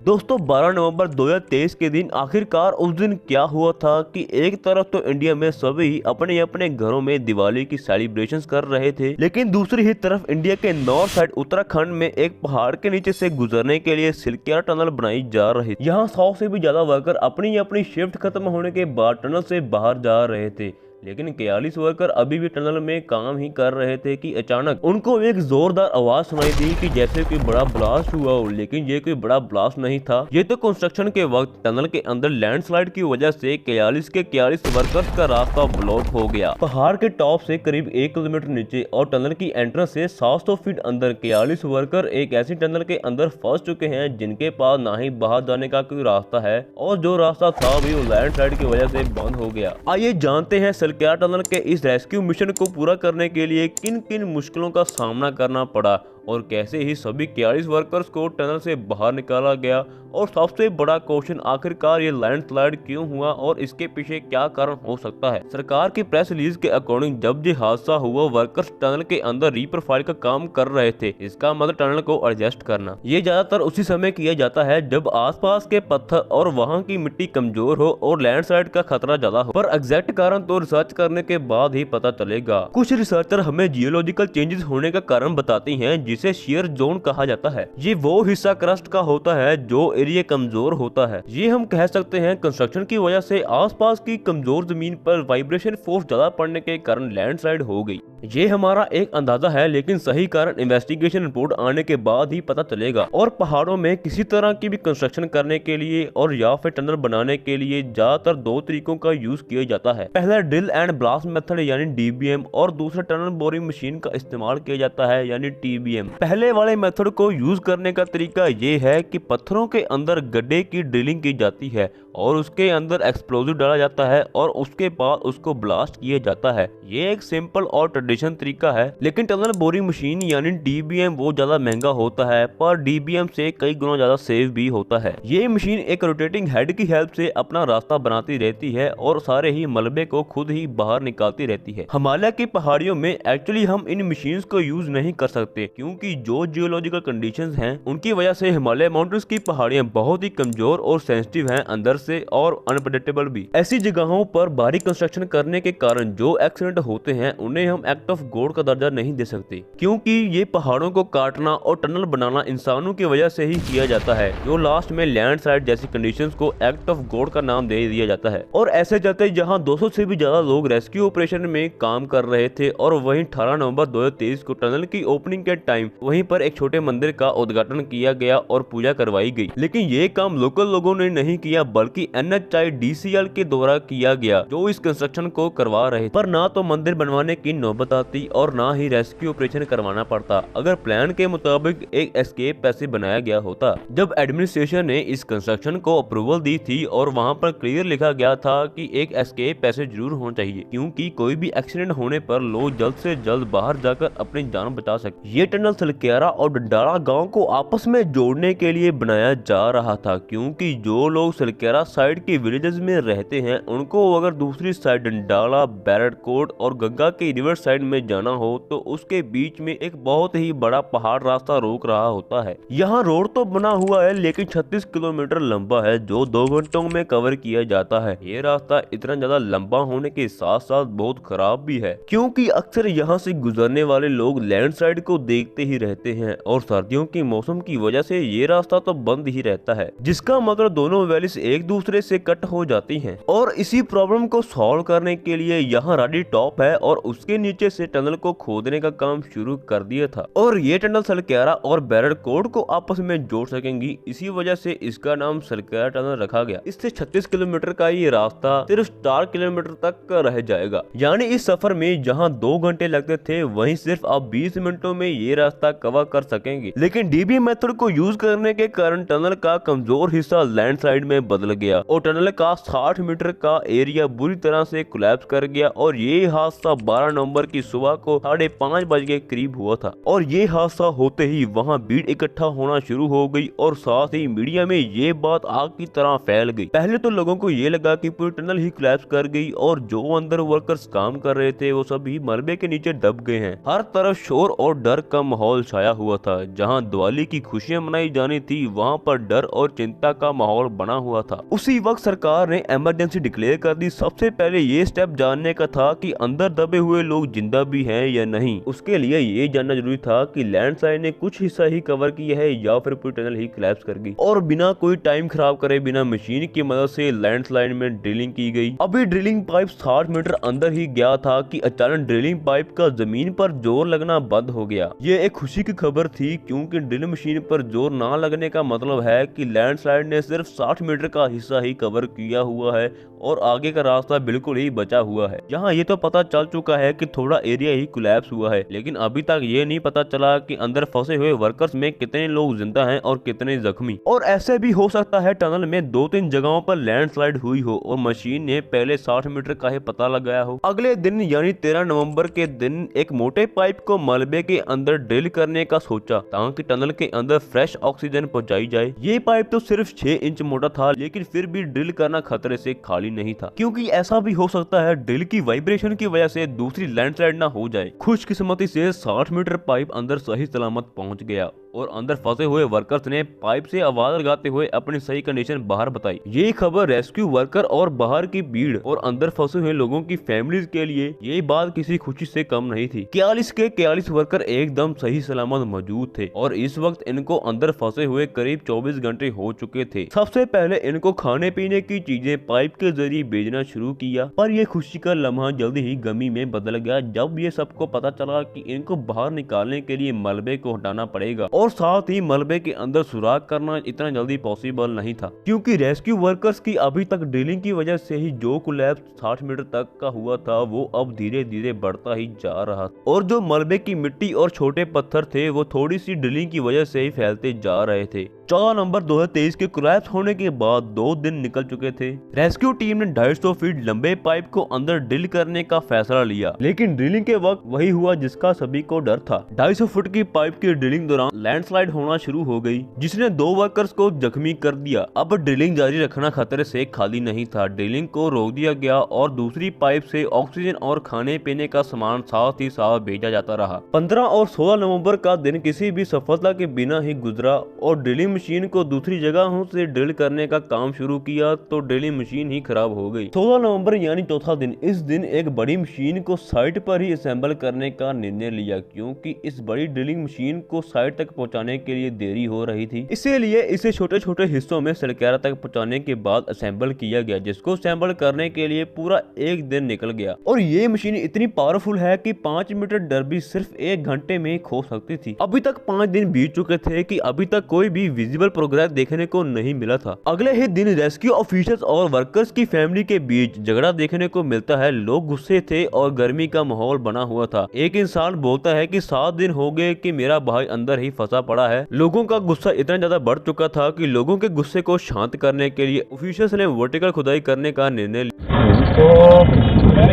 दोस्तों 12 नवंबर 2023 के दिन आखिरकार उस दिन क्या हुआ था कि एक तरफ तो इंडिया में सभी अपने अपने घरों में दिवाली की सेलिब्रेशंस कर रहे थे, लेकिन दूसरी ही तरफ इंडिया के नॉर्थ साइड उत्तराखंड में एक पहाड़ के नीचे से गुजरने के लिए सिलक्यारा टनल बनाई जा रही थी। यहाँ 100 से भी ज्यादा वर्कर अपनी अपनी शिफ्ट खत्म होने के बाद टनल से बाहर जा रहे थे, लेकिन 41 वर्कर अभी भी टनल में काम ही कर रहे थे कि अचानक उनको एक जोरदार आवाज सुनाई दी कि जैसे कोई बड़ा ब्लास्ट हुआ हो, लेकिन ये कोई बड़ा ब्लास्ट नहीं था। ये तो कंस्ट्रक्शन के वक्त टनल के अंदर लैंडस्लाइड की वजह से 41 के 41 वर्कर्स का रास्ता ब्लॉक हो गया। पहाड़ के टॉप से करीब 1 किलोमीटर नीचे और टनल की एंट्रेंस से 700 फीट अंदर 41 वर्कर एक ऐसी टनल के अंदर फंस चुके हैं जिनके पास ना ही बाहर जाने का कोई रास्ता है, और जो रास्ता था भी वो लैंडस्लाइड की वजह से बंद हो गया। आइए जानते हैं सिलक्यारा टनल के इस रेस्क्यू मिशन को पूरा करने के लिए किन किन मुश्किलों का सामना करना पड़ा और कैसे ही सभी 41 वर्कर्स को टनल से बाहर निकाला गया, और सबसे बड़ा क्वेश्चन आखिरकार ये लैंडस्लाइड क्यों हुआ और इसके पीछे क्या कारण हो सकता है। सरकार की प्रेस रिलीज के अकॉर्डिंग जब ये हादसा हुआ वर्कर्स टनल के अंदर रीप्रोफाइल का काम कर रहे थे, इसका मतलब टनल को एडजस्ट करना। ये ज्यादातर उसी समय किया जाता है जब आसपास के पत्थर और वहाँ की मिट्टी कमजोर हो और लैंडस्लाइड का खतरा ज्यादा हो, पर एग्जैक्ट कारण तो रिसर्च करने के बाद ही पता चलेगा। कुछ रिसर्चर हमें जियोलॉजिकल चेंजेस होने का कारण बताती हैं जिसे शियर जोन कहा जाता है। ये वो हिस्सा क्रस्ट का होता है जो एरिया कमजोर होता है। ये हम कह सकते हैं कंस्ट्रक्शन की वजह से आसपास की कमजोर जमीन पर वाइब्रेशन फोर्स ज्यादा पड़ने के कारण लैंडस्लाइड हो गई। ये हमारा एक अंदाजा है, लेकिन सही कारण इन्वेस्टिगेशन रिपोर्ट आने के बाद ही पता चलेगा। और पहाड़ों में किसी तरह की भी कंस्ट्रक्शन करने के लिए और या फिर टनल बनाने के लिए ज्यादातर दो तरीकों का यूज किया जाता है। पहला ड्रिल एंड ब्लास्ट मेथड यानी DBM, और दूसरा टनल बोरिंग मशीन का इस्तेमाल किया जाता है यानी TBM। पहले वाले मेथड को यूज करने का तरीका ये है कि पत्थरों के अंदर गड्ढे की ड्रिलिंग की जाती है और उसके अंदर एक्सप्लोजिव डाला जाता है और उसके बाद उसको ब्लास्ट किया जाता है। ये एक सिंपल और ट्रेडिशनल तरीका है, लेकिन टनल बोरिंग मशीन यानी DBM वो ज्यादा महंगा होता है, पर DBM से कई गुना ज्यादा सेफ भी होता है। ये मशीन एक रोटेटिंग हेड की हेल्प से अपना रास्ता बनाती रहती है और सारे ही मलबे को खुद ही बाहर निकालती रहती है। हिमालय की पहाड़ियों में एक्चुअली हम इन मशीन को यूज नहीं कर सकते, क्योंकि जो जियोलॉजिकल कंडीशंस हैं उनकी वजह से हिमालय माउंटेन्स की पहाड़ियां बहुत ही कमजोर और सेंसिटिव हैं अंदर से और अनप्रेडिक्टेबल भी। ऐसी जगहों पर भारी कंस्ट्रक्शन करने के कारण जो एक्सीडेंट होते हैं उन्हें हम एक्ट ऑफ गॉड का दर्जा नहीं दे सकते, क्योंकि ये पहाड़ों को काटना और टनल बनाना इंसानों की वजह से ही किया जाता है, जो लास्ट में लैंडस्लाइड जैसी कंडीशंस को एक्ट ऑफ गॉड का नाम दे दिया जाता है। और ऐसे चलते जहां 200 से भी ज्यादा लोग रेस्क्यू ऑपरेशन में काम कर रहे थे और वहीं 18 नवंबर 2023 को टनल की ओपनिंग के टाइम वहीं पर एक छोटे मंदिर का उद्घाटन किया गया और पूजा करवाई गई। लेकिन ये काम लोकल लोगों ने नहीं किया, बल्कि NHIDCL के द्वारा किया गया, जो इस कंस्ट्रक्शन को करवा रहे। पर ना तो मंदिर बनवाने की नौबत आती और ना ही रेस्क्यू ऑपरेशन करवाना पड़ता अगर प्लान के मुताबिक एक एस्केप पैसे बनाया गया होता। जब एडमिनिस्ट्रेशन ने इस कंस्ट्रक्शन को अप्रूवल दी थी और वहाँ पर क्लियर लिखा गया था कि एक एस्केप पैसे जरूर होना चाहिए, क्योंकि कोई भी एक्सीडेंट होने पर लोग जल्द से जल्द बाहर जाकर अपनी जान बचा सके। ये टनल सिलक्यारा और डंडाला गाँव को आपस में जोड़ने के लिए बनाया जा रहा था, क्योंकि जो लोग सिलक्यारा साइड के विलेजेस में रहते हैं उनको अगर दूसरी साइड डंडाला, बैरडकोट और गंगा के रिवर साइड में जाना हो तो उसके बीच में एक बहुत ही बड़ा पहाड़ रास्ता रोक रहा होता है। यहाँ रोड तो बना हुआ है, लेकिन 36 किलोमीटर लंबा है, जो 2 घंटों में कवर किया जाता है। ये रास्ता इतना ज्यादा लंबा होने के साथ साथ बहुत खराब भी है, क्योंकि अक्सर यहाँ से गुजरने वाले लोग लैंडस्लाइड को देखते ही रहते हैं और सर्दियों के मौसम की वजह से ये रास्ता तो बंद ही रहता है, जिसका मतलब दोनों वैलीज एक दूसरे से कट हो जाती हैं। और इसी प्रॉब्लम को सॉल्व करने के लिए यहाँ राडी टॉप है और उसके नीचे से टनल को खोदने का काम शुरू कर दिया था, और ये टनल सिलक्यारा और बैरडकोट को आपस में जोड़ सकेंगी। इसी वजह से इसका नाम सिलक्यारा टनल रखा गया। इससे 36 किलोमीटर का ये रास्ता सिर्फ 4 किलोमीटर तक रह जाएगा, यानी इस सफर में जहाँ 2 घंटे लगते थे वहीं सिर्फ आप 20 मिनटों में ये रास्ता कवर कर सकेंगे। लेकिन DBM मेथड को यूज करने के कारण टनल का कमजोर हिस्सा लैंडस्लाइड में बदल गया और टनल का 60 मीटर का एरिया बुरी तरह से कोलैप्स कर गया। और ये हादसा 12 नवंबर की सुबह को 5:30 बजे के करीब हुआ था। और ये हादसा होते ही वहाँ भीड़ इकट्ठा होना शुरू हो गई और साथ ही मीडिया में ये बात आग की तरह फैल गई। पहले तो लोगों को ये लगा कि पूरी टनल ही कोलैप्स कर गई और जो अंदर वर्कर्स काम कर रहे थे वो सभी मलबे के नीचे दब गए हैं। हर तरफ शोर और डर का माहौल छाया हुआ था। जहां दिवाली की खुशियां मनाई जानी थी, वहां पर डर और चिंता का माहौल बना हुआ था। उसी वक्त सरकार ने इमरजेंसी डिक्लेयर कर दी। सबसे पहले ये स्टेप जानने का था कि अंदर दबे हुए लोग जिंदा भी हैं या नहीं। उसके लिए ये जानना जरूरी था कि लैंडस्लाइड ने कुछ हिस्सा ही कवर किया है या फिर पूरी टनल ही कोलैप्स कर गई। और बिना कोई टाइम खराब करे, बिना मशीन की मदद से लैंडस्लाइड में ड्रिलिंग की गई। अभी ड्रिलिंग पाइप 60 मीटर अंदर ही गया था कि अचानक ड्रिलिंग पाइप का जमीन पर जोर लगना बंद हो गया। ये एक खुशी की खबर थी, क्योंकि ड्रिल मशीन पर जोर ना लगने का मतलब है कि लैंडस्लाइड ने सिर्फ 60 मीटर का हिस्सा ही कवर किया हुआ है और आगे का रास्ता बिल्कुल ही बचा हुआ है। यहाँ ये तो पता चल चुका है कि थोड़ा एरिया ही कोलैप्स हुआ है, लेकिन अभी तक ये नहीं पता चला कि अंदर फंसे हुए वर्कर्स में कितने लोग जिंदा हैं और कितने जख्मी। और ऐसे भी हो सकता है टनल में 2-3 जगहों पर लैंडस्लाइड हुई हो और मशीन ने पहले 60 मीटर का ही पता लगाया हो। अगले दिन यानी 13 नवंबर के दिन एक मोटे पाइप को मलबे के अंदर ड्रिल करने का सोचा ताकि टनल के अंदर फ्रेश ऑक्सीजन पहुंचाई जाए। ये पाइप तो सिर्फ 6 इंच मोटा था, लेकिन फिर भी ड्रिल करना खतरे से खाली नहीं था, क्योंकि ऐसा भी हो सकता है ड्रिल की वाइब्रेशन की वजह से दूसरी लैंडस्लाइड ना हो जाए। खुशकिस्मती से 60 मीटर पाइप अंदर सही सलामत पहुंच गया और अंदर फंसे हुए वर्कर्स ने पाइप से आवाज लगाते हुए अपनी सही कंडीशन बाहर बताई। ये खबर रेस्क्यू वर्कर और बाहर की भीड़ और अंदर फंसे हुए लोगों की फैमिलीज के लिए ये बात किसी खुशी से कम नहीं थी। 41 के 41 वर्कर एकदम सही सलामत मौजूद थे और इस वक्त इनको अंदर फंसे हुए करीब 24 घंटे हो चुके थे। सबसे पहले इनको खाने पीने की चीजें पाइप के जरिए भेजना शुरू किया, पर यह खुशी का लम्हा जल्दी ही गमी में बदल गया जब ये सबको पता चला कि इनको बाहर निकालने के लिए मलबे को हटाना पड़ेगा और साथ ही मलबे के अंदर सुराख करना इतना जल्दी पॉसिबल नहीं था, क्योंकि रेस्क्यू वर्कर्स की अभी तक ड्रिलिंग की वजह से ही जो कोलैप्स 60 मीटर तक का हुआ था वो अब धीरे धीरे बढ़ता ही जा रहा था और जो मलबे की मिट्टी और छोटे पत्थर थे वो थोड़ी सी ड्रिलिंग की वजह से ही फैलते जा रहे थे। 14 नवंबर 2023 के कोलैप्स होने के बाद 2 दिन निकल चुके थे। रेस्क्यू टीम ने 250 फीट लंबे पाइप को अंदर ड्रिल करने का फैसला लिया, लेकिन ड्रिलिंग के वक्त वही हुआ जिसका सभी को डर था। 250 फुट की पाइप की ड्रिलिंग दौरान लैंडस्लाइड होना शुरू हो गई, जिसने 2 वर्कर्स को जख्मी कर दिया। अब ड्रिलिंग जारी रखना खतरे से खाली नहीं था। ड्रिलिंग को रोक दिया गया और दूसरी पाइप से ऑक्सीजन और खाने पीने का सामान साथ ही साथ भेजा जाता रहा। 15 और 16 नवंबर का दिन किसी भी सफलता के बिना ही गुजरा और ड्रिलिंग मशीन को दूसरी जगहों से ड्रिल करने का काम शुरू किया तो ड्रिलिंग मशीन ही खराब हो गई। 16 नवंबर यानी चौथा दिन, इस दिन एक बड़ी मशीन को साइट पर ही असेंबल करने का निर्णय लिया, क्योंकि इस बड़ी ड्रिलिंग मशीन को साइट तक पहुंचाने के लिए देरी हो रही थी। इसीलिए इसे छोटे छोटे हिस्सों में सड़केरा तक पहुंचाने के बाद असेंबल किया गया, जिसको असेंबल करने के लिए पूरा 1 दिन निकल गया। और ये मशीन इतनी पावरफुल है कि 5 मीटर डरबी सिर्फ 1 घंटे में खो सकती थी। अभी तक 5 दिन बीत चुके थे कि अभी तक कोई भी विजिबल प्रोग्रेस देखने को नहीं मिला था। अगले ही दिन रेस्क्यू ऑफिसर्स और वर्कर्स की फैमिली के बीच झगड़ा देखने को मिलता है। लोग गुस्से थे और गर्मी का माहौल बना हुआ था। एक इंसान बोलता है कि 7 दिन हो गए कि मेरा भाई अंदर ही फंसा पड़ा है। लोगों का गुस्सा इतना ज्यादा बढ़ चुका था कि लोगों के गुस्से को शांत करने के लिए ऑफिसर्स ने वर्टिकल खुदाई करने का निर्णय लिया। तो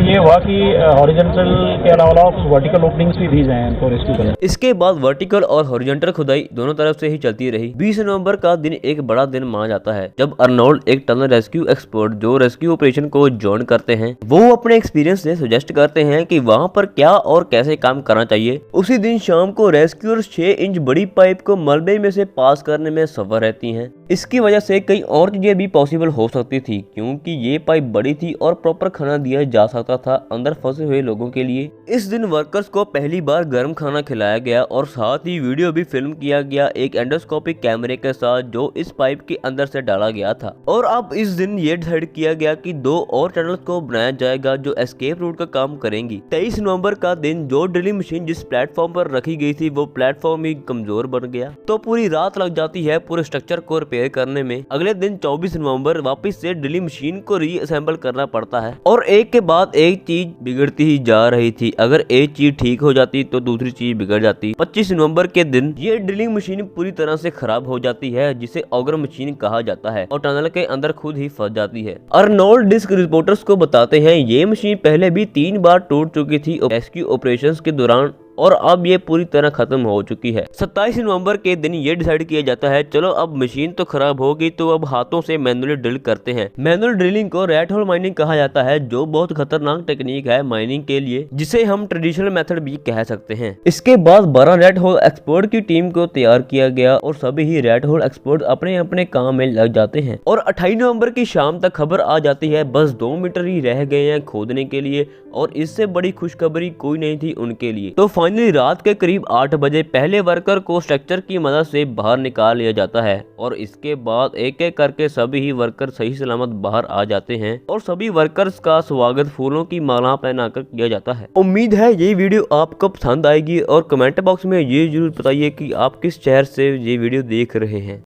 ये हुआ कि हॉरिजॉन्टल के अलावा वर्टिकल ओपनिंग्स भी दी जाएं इनको रेस्क्यू करने। इसके बाद वर्टिकल और हॉरिजॉन्टल खुदाई दोनों तरफ से ही चलती रही। 20 नवंबर का दिन एक बड़ा दिन माना जाता है, जब अर्नोल्ड, एक टनल रेस्क्यू एक्सपर्ट जो रेस्क्यू ऑपरेशन को ज्वाइन करते हैं, वो अपने एक्सपीरियंस से सजेस्ट करते हैं कि वहाँ पर क्या और कैसे काम करना चाहिए। उसी दिन शाम को रेस्क्यूअर्स 6 इंच बड़ी पाइप को मलबे में से पास करने में सफल रहती हैं। इसकी वजह से कई और चीजें भी पॉसिबल हो सकती थी, क्योंकि ये पाइप बड़ी थी और प्रॉपर खाना दिया जा सकता था अंदर फंसे हुए लोगों के लिए। इस दिन वर्कर्स को पहली बार गर्म खाना खिलाया गया और साथ ही वीडियो भी फिल्म किया गया एक एंडोस्कोपिक कैमरे के साथ, जो इस पाइप के अंदर से डाला गया था। और अब इस दिन ये डिसाइड किया गया कि 2 और टनल्स को बनाया जाएगा जो एस्केप रूट का काम करेंगी। 23 नवंबर का दिन, जो ड्रिलिंग मशीन जिस प्लेटफॉर्म पर रखी गई थी वो प्लेटफॉर्म ही कमजोर बन गया, तो पूरी रात लग जाती है पूरे स्ट्रक्चर को रिपेयर करने में। अगले दिन 24 नवंबर वापस से ड्रिलिंग मशीन को रीअसेंबल करना पड़ता है और एक के बाद एक चीज बिगड़ती ही जा रही थी। अगर एक चीज ठीक हो जाती तो दूसरी चीज बिगड़ जाती। 25 नवंबर के दिन ये ड्रिलिंग मशीन पूरी तरह से खराब हो जाती है, जिसे ऑगर मशीन कहा जाता है, और टनल के अंदर खुद ही फंस जाती है। अर्नोल्ड डिस्क रिपोर्टर्स को बताते हैं ये मशीन पहले भी 3 बार टूट चुकी थी रेस्क्यू ऑपरेशंस के दौरान और अब ये पूरी तरह खत्म हो चुकी है। 27 नवंबर के दिन ये डिसाइड किया जाता है चलो अब मशीन तो खराब होगी तो अब हाथों से मैनुअली ड्रिल करते हैं। मैनुअल ड्रिलिंग को रैट होल माइनिंग कहा जाता है, जो बहुत खतरनाक टेक्निक है माइनिंग के लिए, जिसे हम ट्रेडिशनल मेथड भी कह सकते हैं। इसके बाद 12 रैट होल एक्सपर्ट की टीम को तैयार किया गया और सभी ही रैट होल एक्सपर्ट अपने अपने काम में लग जाते हैं और 28 नवंबर की शाम तक खबर आ जाती है बस 2 मीटर ही रह गए हैं खोदने के लिए, और इससे बड़ी खुशखबरी कोई नहीं थी उनके लिए। तो फाइनली रात के करीब 8 बजे पहले वर्कर को स्ट्रक्चर की मदद से बाहर निकाल लिया जाता है और इसके बाद एक एक करके सभी ही वर्कर सही सलामत बाहर आ जाते हैं और सभी वर्कर्स का स्वागत फूलों की माला पहनाकर किया जाता है। उम्मीद है ये वीडियो आपको पसंद आएगी और कमेंट बॉक्स में ये जरूर बताइए कि आप किस शहर से ये वीडियो देख रहे हैं।